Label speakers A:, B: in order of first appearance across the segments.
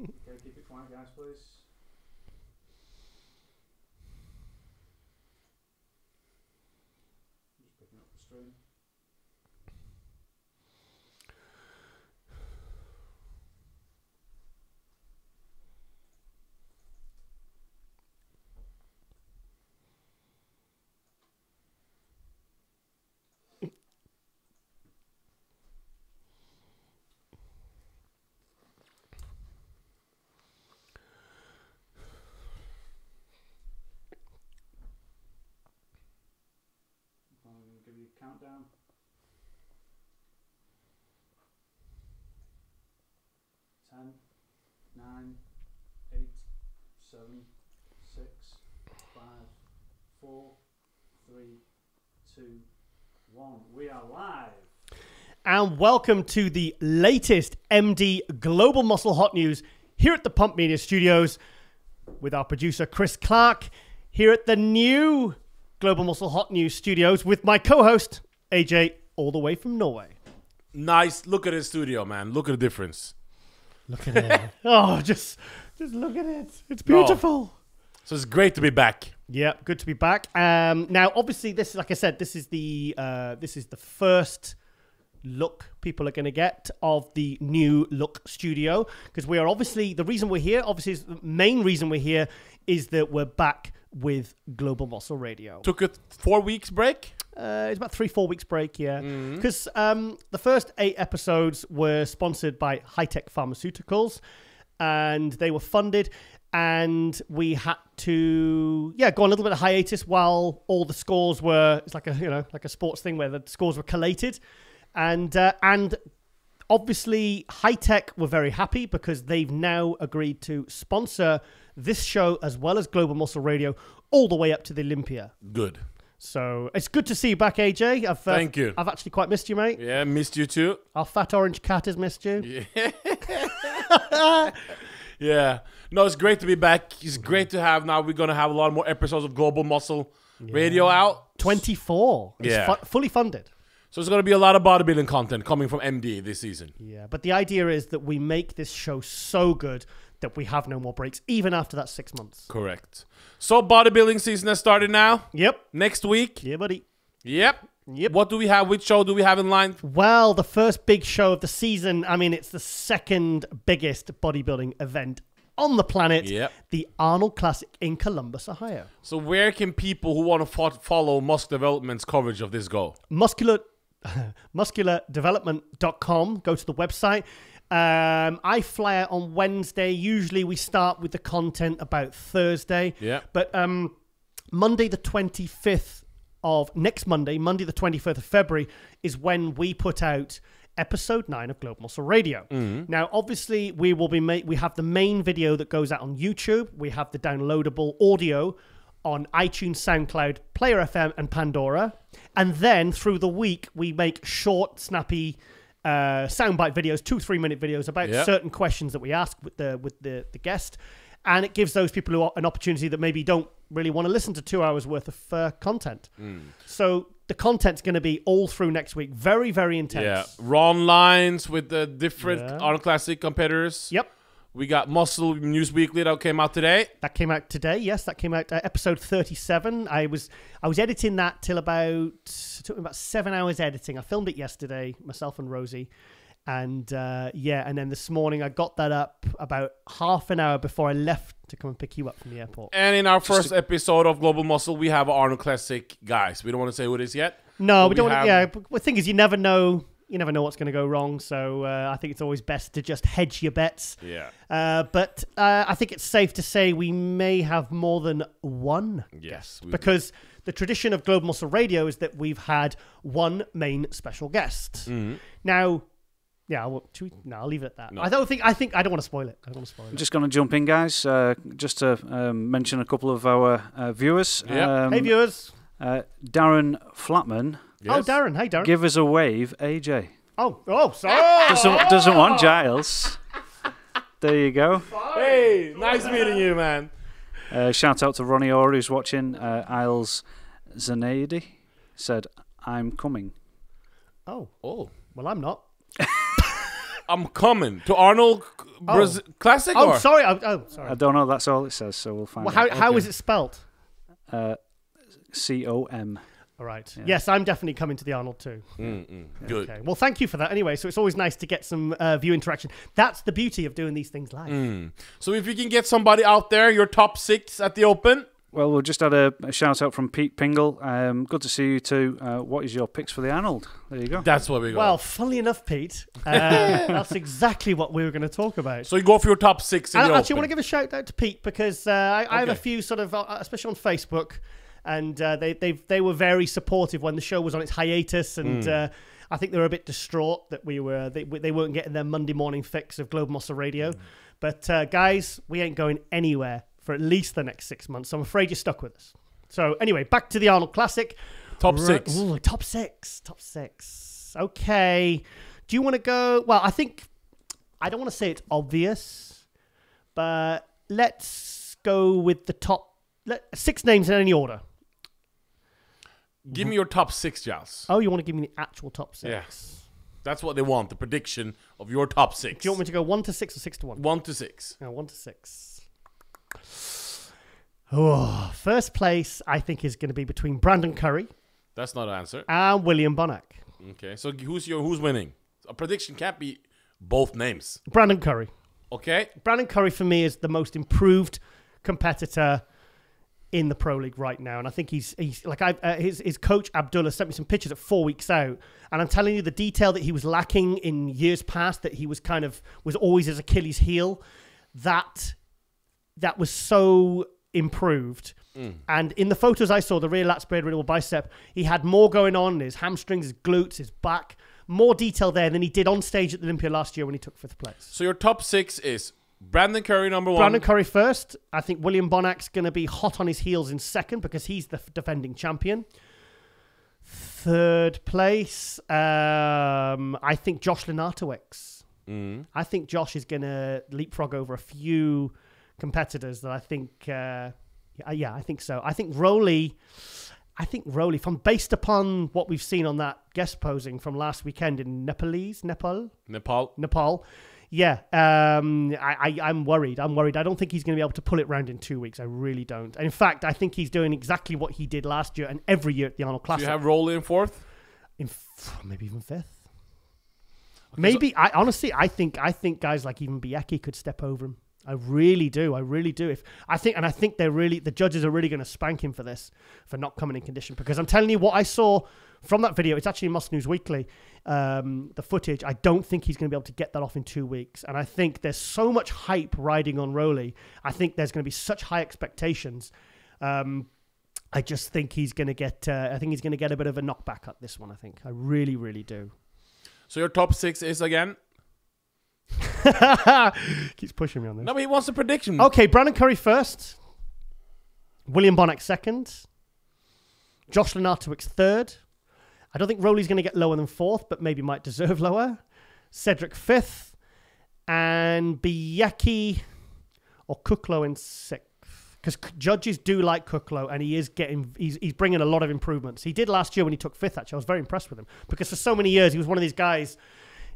A: Okay, keep it quiet, guys, please. Just picking up the stream. Give you a countdown. 10, 9, 8, 7, 6, 5, 4, 3, 2, 1. We are live.
B: And welcome to the latest MD Global Muscle Hot News here at the Pump Media Studios with our producer Chris Clark here at the new Global Muscle Hot News Studios with my co-host AJ all the way from Norway.
C: Nice. Look at his studio, man. Look at the difference.
B: Look at it. Oh, just look at it. It's beautiful.
C: So it's great to be back.
B: Yeah, good to be back. Now, obviously, this, like I said, this is the first look people are going to get of the new look studio, because we are obviously, the reason we're here, obviously the main reason we're here is that we're back with Global Muscle Radio.
C: Took a 4 weeks break.
B: It's about 3-4 weeks break, yeah. Because the first 8 episodes were sponsored by High-Tech Pharmaceuticals, and they were funded, and we had to go on a little bit of hiatus while all the scores were, it's like a like a sports thing where the scores were collated. And obviously High-Tech were very happy because they've now agreed to sponsor this show as well as Global Muscle Radio all the way up to the Olympia.
C: Good.
B: So it's good to see you back, AJ.
C: Thank you.
B: I've actually quite missed you, mate.
C: Yeah, missed you too.
B: Our fat orange cat has missed you.
C: Yeah. Yeah. No, it's great to be back. It's great to have now. We're going to have a lot more episodes of Global Muscle Radio out.
B: 24. It's fully funded.
C: So there's going to be a lot of bodybuilding content coming from MD this season.
B: Yeah, but the idea is that we make this show so good that we have no more breaks, even after that 6 months.
C: Correct. So bodybuilding season has started now.
B: Yep.
C: Next week.
B: Yeah, buddy.
C: Yep. What do we have? Which show do we have in line?
B: Well, the first big show of the season, I mean, it's the second biggest bodybuilding event on the planet.
C: Yep.
B: The Arnold Classic in Columbus, Ohio.
C: So where can people who want to follow Muscle Development's coverage of this go?
B: musculardevelopment.com. Go to the website. I fly out on Wednesday. Usually we start with the content about Thursday.
C: Yeah.
B: But Monday the 25th of next Monday the 25th of February is when we put out episode 9 of Global Muscle Radio. Now, obviously, we will be we have the main video that goes out on YouTube. We have the downloadable audio on iTunes, SoundCloud, Player FM, and Pandora. And then through the week, we make short, snappy soundbite videos, 2-3 minute videos about certain questions that we ask with the guest. And it gives those people who an opportunity that maybe don't really want to listen to 2 hours worth of content. So the content's going to be all through next week. Very, very intense.
C: Yeah. Ron lines with the different Arnold Classic competitors.
B: Yep.
C: We got Muscle News Weekly that came out today.
B: That came out today. Yes, that came out episode 37. I was editing that till it took me about 7 hours editing. I filmed it yesterday, myself and Rosie. And and then this morning I got that up about half an hour before I left to come and pick you up from the airport.
C: And in our first episode of Global Muscle, we have Arnold Classic guys. We don't want to say who it is yet.
B: No, we don't want to. Yeah, but the thing is, you never know. You never know what's going to go wrong. So I think it's always best to just hedge your bets.
C: Yeah.
B: But I think it's safe to say we may have more than one.
C: Yes.
B: Because the tradition of Global Muscle Radio is that we've had one main special guest. Now. Yeah, I'll leave it at that. No. I don't want to spoil it.
A: I'm just going to jump in, guys, just to mention a couple of our viewers.
B: Hey, viewers.
A: Darren Flatman.
B: Yes. Oh, Darren. Hey, Darren.
A: Give us a wave, AJ.
B: Oh, sorry.
A: Doesn't want Giles. There you go.
C: Hey, nice meeting you, man.
A: Shout out to Ronnie Orr, who's watching. Isles Zanaidi said, I'm coming.
B: Oh. Well, I'm not.
C: I'm coming to Arnold Classic
B: Oh,
C: or?
B: sorry. Sorry.
A: I don't know. That's all it says. So we'll find
B: Well,
A: out.
B: how is it spelled?
A: COM.
B: All right.
A: Yeah.
B: Yes, I'm definitely coming to the Arnold too.
C: Good.
B: Okay. Well, thank you for that anyway. So it's always nice to get some view interaction. That's the beauty of doing these things live.
C: So if you can get somebody out there, your top 6 at the Open.
A: Well, we just had a shout out from Pete Pingle. Good to see you too. What is your picks for the Arnold? There you go.
C: That's what we got.
B: Well, funnily enough, Pete, that's exactly what we were going to talk about.
C: So you go for your top 6 in
B: I
C: the
B: actually
C: Open.
B: want to give a shout out to Pete because I have a few sort of, especially on Facebook, and they were very supportive when the show was on its hiatus, and I think they were a bit distraught that they weren't getting their Monday morning fix of Global Muscle Radio. But guys, we ain't going anywhere for at least the next 6 months. So I'm afraid you're stuck with us. So anyway, back to the Arnold Classic.
C: Top 6.
B: Ooh, top 6. Okay. Do you want to go? Well, I don't want to say it's obvious, but let's go with the top 6 names in any order.
C: Give me your top 6, Giles.
B: Oh, you want to give me the actual top 6?
C: Yeah. That's what they want, the prediction of your top 6.
B: Do you want me to go 1 to 6 or 6 to 1?
C: 1 to 6.
B: No, 1 to 6. Oh, first place, I think, is going to be between Brandon Curry
C: That's not an answer.
B: and William Bonac.
C: Okay, so who's winning? A prediction can't be both names.
B: Brandon Curry.
C: Okay.
B: Brandon Curry, for me, is the most improved competitor in the Pro League right now. And I think he's like, his coach, Abdullah, sent me some pictures at 4 weeks out. And I'm telling you, the detail that he was lacking in years past, that he was always his Achilles heel, that was so improved. And in the photos I saw, the rear lat spread radial bicep, he had more going on, his hamstrings, his glutes, his back, more detail there than he did on stage at the Olympia last year when he took 5th place.
C: So your top 6 is Brandon Curry, number 1.
B: Brandon Curry first. I think William Bonac's going to be hot on his heels in second because he's the defending champion. Third place, I think Josh Lenartowicz. I think Josh is going to leapfrog over a few competitors that I think, I think so. I think Rowley, based upon what we've seen on that guest posing from last weekend in Nepal. Yeah, I'm worried. I don't think he's going to be able to pull it round in 2 weeks. I really don't. And in fact, I think he's doing exactly what he did last year and every year at the Arnold Classic.
C: So you have Rowley in 4th?
B: Maybe even 5th.
C: Okay,
B: Maybe. I think guys like even Biecki could step over him. I really do. I think the judges are really going to spank him for this, for not coming in condition. Because I'm telling you, what I saw from that video, it's actually in Muscle News Weekly, the footage. I don't think he's going to be able to get that off in 2 weeks. And I think there's so much hype riding on Rowley. I think there's going to be such high expectations. I just think he's going to get. I think he's going to get a bit of a knockback at this one. I think. I really, really do.
C: So your top 6 is again?
B: Keeps pushing me on this.
C: No, but he wants a prediction.
B: Okay, Brandon Curry first. William Bonac second. Josh Lenartowicz third. I don't think Rowley's going to get lower than 4th, but maybe might deserve lower. Cedric 5th. And Biecki or Kuklo in 6th. Because judges do like Kuklo, and he's bringing a lot of improvements. He did last year when he took 5th, actually. I was very impressed with him. Because for so many years, he was one of these guys.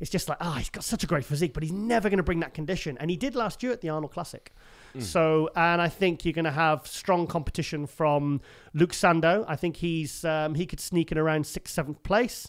B: It's just like, he's got such a great physique, but he's never going to bring that condition. And he did last year at the Arnold Classic. So, and I think you're going to have strong competition from Luke Sando. I think he could sneak in around 6th, 7th place.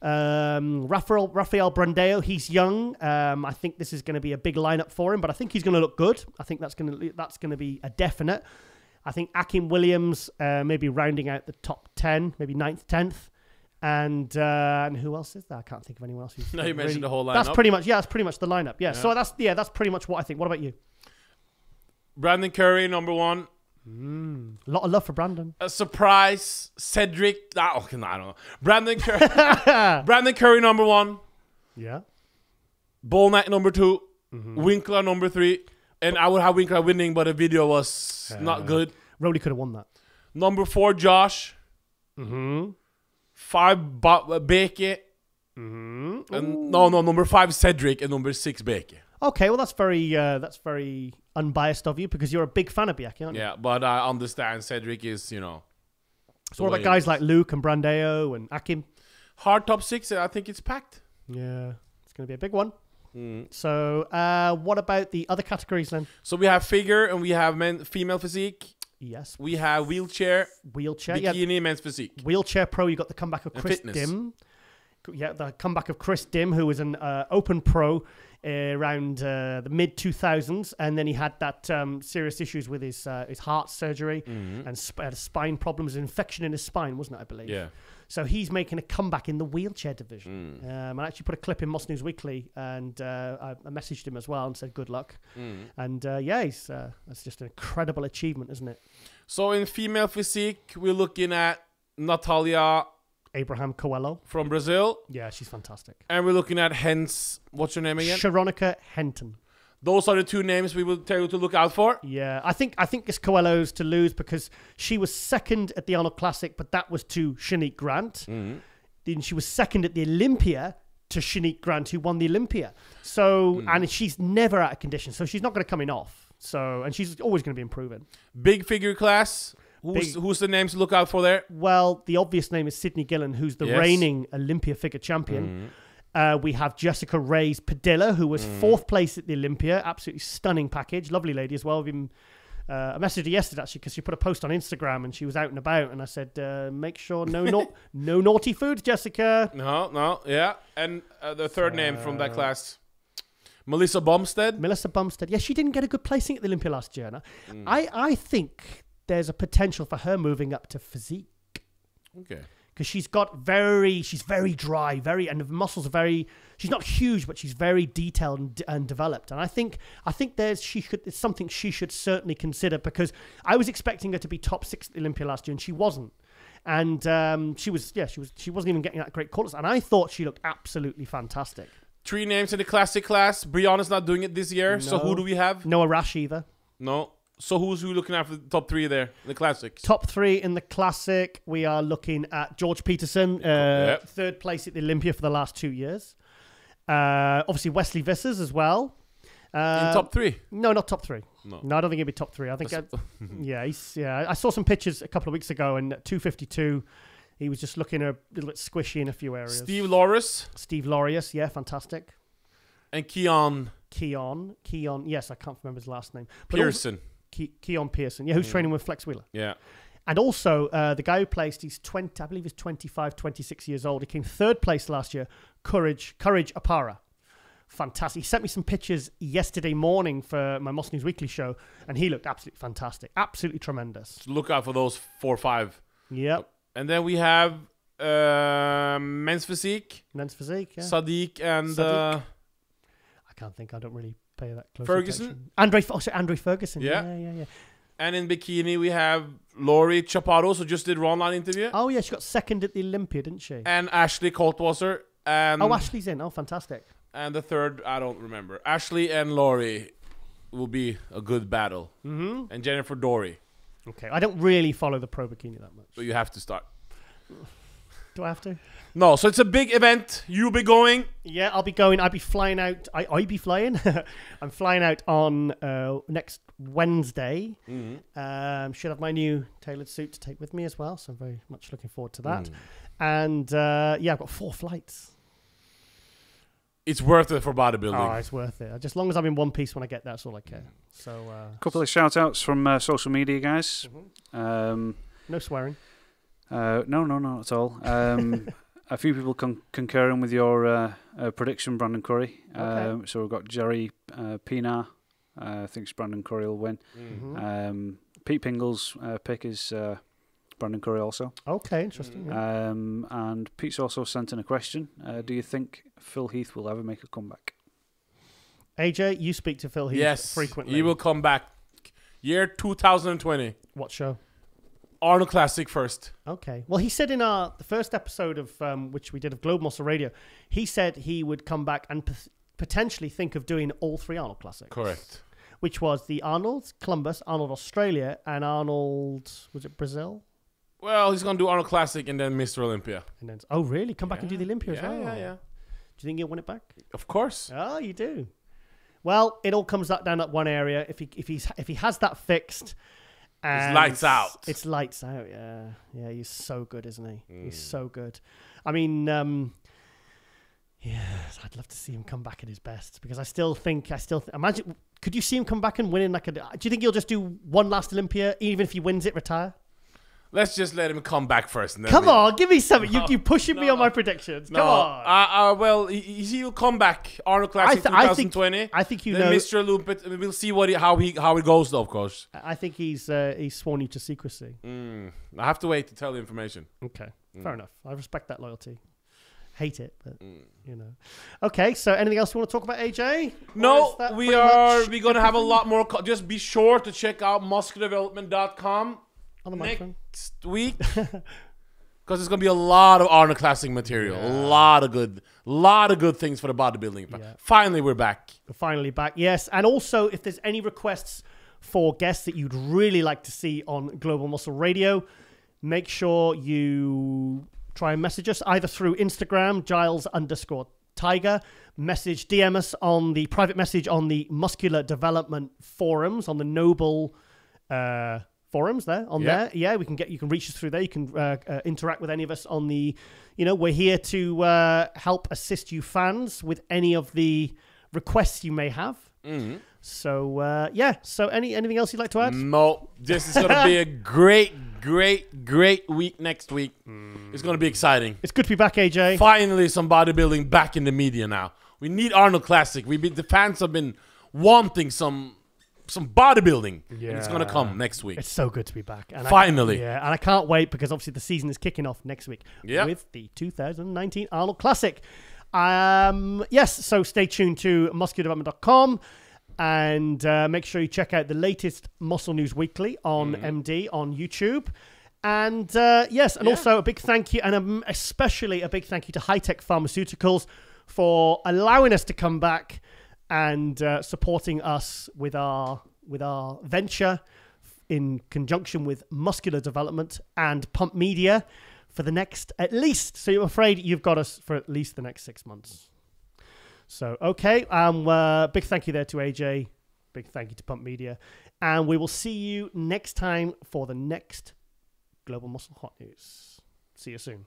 B: Rafael Brandeo, he's young. I think this is going to be a big lineup for him, but I think he's going to look good. I think that's going to be a definite. I think Akim Williams, maybe rounding out the top 10, maybe 9th, 10th. And who else is there? I can't think of anyone else.
C: No, you mentioned the whole lineup.
B: That's pretty much the lineup. Yeah. So that's pretty much what I think. What about you?
C: Brandon Curry, number 1.
B: A lot of love for Brandon.
C: A surprise, Cedric. I don't know. Brandon Curry, number 1.
B: Yeah.
C: Bolnack, number 2. Winkler, number 3. And I would have Winkler winning, but the video was not good.
B: Rowley could have won that.
C: Number 4, Josh. 5, Beke. And number 5, Cedric, and number 6, Beke.
B: Okay, well that's very unbiased of you because you're a big fan of Biecki, aren't you?
C: Yeah, but I understand Cedric is,
B: So what about guys like Luke and Brandeo and Akim?
C: Hard top 6, I think it's packed.
B: Yeah, it's going to be a big one. So what about the other categories then?
C: So we have figure and we have female physique.
B: Yes.
C: We have wheelchair,
B: bikini,
C: men's physique.
B: Wheelchair pro, you got the comeback of Chris
C: fitness.
B: Dim. Yeah, the comeback of Chris Dim, who was an open pro around the mid 2000s, and then he had that serious issues with his heart surgery and had spine problems, infection in his spine, wasn't it? I believe.
C: Yeah.
B: So he's making a comeback in the wheelchair division. I actually put a clip in Moss News Weekly, and I messaged him as well and said good luck. And it's just an incredible achievement, isn't it?
C: So in female physique, we're looking at Natalia
B: Abraham Coelho
C: from Brazil.
B: Yeah, she's fantastic.
C: And we're looking at what's her name again?
B: Sharonica Henton.
C: Those are the two names we will tell you to look out for.
B: Yeah, I think it's Coelho's to lose because she was second at the Arnold Classic, but that was to Shanique Grant. Then she was second at the Olympia to Shanique Grant, who won the Olympia. So, and she's never out of condition, so she's not going to come in off. So, and she's always going to be improving.
C: Big figure class. Who's the names to look out for there?
B: Well, the obvious name is Sydney Gillen, who's the reigning Olympia figure champion. We have Jessica Reyes Padilla, who was fourth place at the Olympia. Absolutely stunning package. Lovely lady as well. I messaged her yesterday, actually, because she put a post on Instagram and she was out and about. And I said, make sure no naughty food, Jessica.
C: No, yeah. And the third name from that class, Melissa Bumstead.
B: Melissa Bumstead. Yeah, she didn't get a good placing at the Olympia last year. No? I think there's a potential for her moving up to physique.
C: Okay.
B: Because she's very dry, and the muscles are very. She's not huge, but she's very detailed and developed. And I think it's something she should certainly consider, because I was expecting her to be top 6 at the Olympia last year, and she wasn't. And she wasn't even getting that great quarters. And I thought she looked absolutely fantastic.
C: 3 names in the classic class. Brianna's not doing it this year. No. So who do we have?
B: No Arash either.
C: No. So who's looking at for the top 3 there, the classics?
B: Top 3 in the classic, we are looking at George Peterson, third place at the Olympia for the last 2 years. Obviously Wesley Vissers as well.
C: In top 3?
B: No, not top 3.
C: No,
B: I don't think he'd be top 3. I think, I saw some pictures a couple of weeks ago, and at 252, he was just looking a little bit squishy in a few areas.
C: Steve Laureus,
B: yeah, fantastic.
C: And Keon,
B: yes, I can't remember his last name.
C: Pearson.
B: Keon Pearson, yeah, who's training with Flex Wheeler.
C: Yeah.
B: And also, the guy who placed, he's 20, I believe he's 25, 26 years old. He came third place last year, Courage Apara. Fantastic. He sent me some pictures yesterday morning for my Moss News Weekly show, and he looked absolutely fantastic. Absolutely tremendous.
C: Look out for those 4 or 5.
B: Yep.
C: And then we have men's physique.
B: Yeah.
C: Sadiq and...
B: Sadiq. I can't think. I don't really pay that close
C: Ferguson?
B: attention. Andre Ferguson.
C: Yeah.
B: Yeah.
C: And in bikini, we have Lori Chaparro, who just did Ronline interview.
B: Oh, yeah, she got second at the Olympia, didn't she?
C: And Ashley Coltwasser. And
B: Ashley's in. Oh, fantastic.
C: And the third, I don't remember. Ashley and Lori will be a good battle. Mm-hmm. And Jennifer Dory.
B: Okay, I don't really follow the pro bikini that much.
C: But you have to start.
B: Do I have to?
C: No, so it's a big event. You'll be going.
B: Yeah, I'll be going. I'll be flying out. I be flying. I'm flying out on next Wednesday. Mm-hmm. Should have my new tailored suit to take with me as well. So I'm very much looking forward to that. And I've got 4 flights.
C: It's worth it for bodybuilding.
B: Oh, it's worth it. Just as long as I'm in one piece when I get there, that's all I care. So,
A: a couple of shout outs from social media guys.
B: Mm-hmm. No swearing.
A: No, not at all. A few people concurring with your prediction, Brandon Curry.
B: Okay.
A: So we've got Jerry Pinar. Thinks Brandon Curry will win.
B: Mm-hmm.
A: Pete Pingle's pick is Brandon Curry also.
B: Okay, interesting. Yeah.
A: And Pete's also sent in a question. Do you think Phil Heath will ever make a comeback?
B: AJ, you speak to Phil Heath frequently.
C: He will come back. Year 2020.
B: What show?
C: Arnold Classic first.
B: Okay. Well, he said in the first episode of which we did of Globe Muscle Radio, he said he would come back and potentially think of doing all 3 Arnold Classics.
C: Correct.
B: Which was the Arnold Columbus, Arnold Australia, and Arnold, was it Brazil?
C: Well, he's going to do Arnold Classic and then Mr. Olympia.
B: And then, oh, really? Come back and do the Olympia as well?
C: Yeah.
B: Do you think he'll win it back?
C: Of course.
B: Oh, you do. Well, it all comes down that one area. If he has that fixed,
C: it's lights out.
B: It's lights out. Yeah. He's so good, isn't he? He's so good. I mean, I I'd love to see him come back at his best because I still imagine. Could you see him come back and win in do you think he'll just do one last Olympia, even if he wins it, retire?
C: Let's just let him come back first. And then
B: Come on, give me something. You pushing me on my predictions. Come on.
C: Well, he'll come back. Arnold Classic 2020.
B: I think you
C: then
B: know.
C: Mr. Lumpet. We'll see how it goes, though, of course.
B: I think he's sworn you to secrecy.
C: I have to wait to tell the information.
B: Okay, fair enough. I respect that loyalty. Hate it, but Okay, so anything else you want to talk about, AJ?
C: No, we're going to have a lot more. Just be sure to check out musculardevelopment.com
B: on the
C: next week. Because there's going to be a lot of Arnold Classic material. A lot of good things for the bodybuilding. Yeah. Finally, we're back.
B: We're finally back, yes. And also, if there's any requests for guests that you'd really like to see on Global Muscle Radio, make sure you try and message us either through Instagram, Giles_Tiger, DM us on the private message on the Muscular Development forums, on the Noble forums there, there. Yeah, you can reach us through there. You can interact with any of us on the, we're here to help assist you fans with any of the requests you may have. Mm-hmm. So, so anything else you'd like to add?
C: No, this is going to be a great week next week. It's going to be exciting.
B: It's good to be back, AJ.
C: Finally, some bodybuilding back in the media now. We need Arnold Classic. The fans have been wanting some bodybuilding. Yeah. And it's going to come next week.
B: It's so good to be back. And
C: Finally.
B: And I can't wait because obviously the season is kicking off next week with the 2019 Arnold Classic. Yes, so stay tuned to musculardevelopment.com. And make sure you check out the latest Muscle News Weekly on MD on YouTube. And also a big thank you, and especially a big thank you to High Tech Pharmaceuticals for allowing us to come back and supporting us with our venture in conjunction with Muscular Development and Pump Media for the next, at least, so I'm afraid you've got us for at least the next 6 months. So, okay, big thank you there to AJ. Big thank you to Pump Media. And we will see you next time for the next Global Muscle Hot News. See you soon.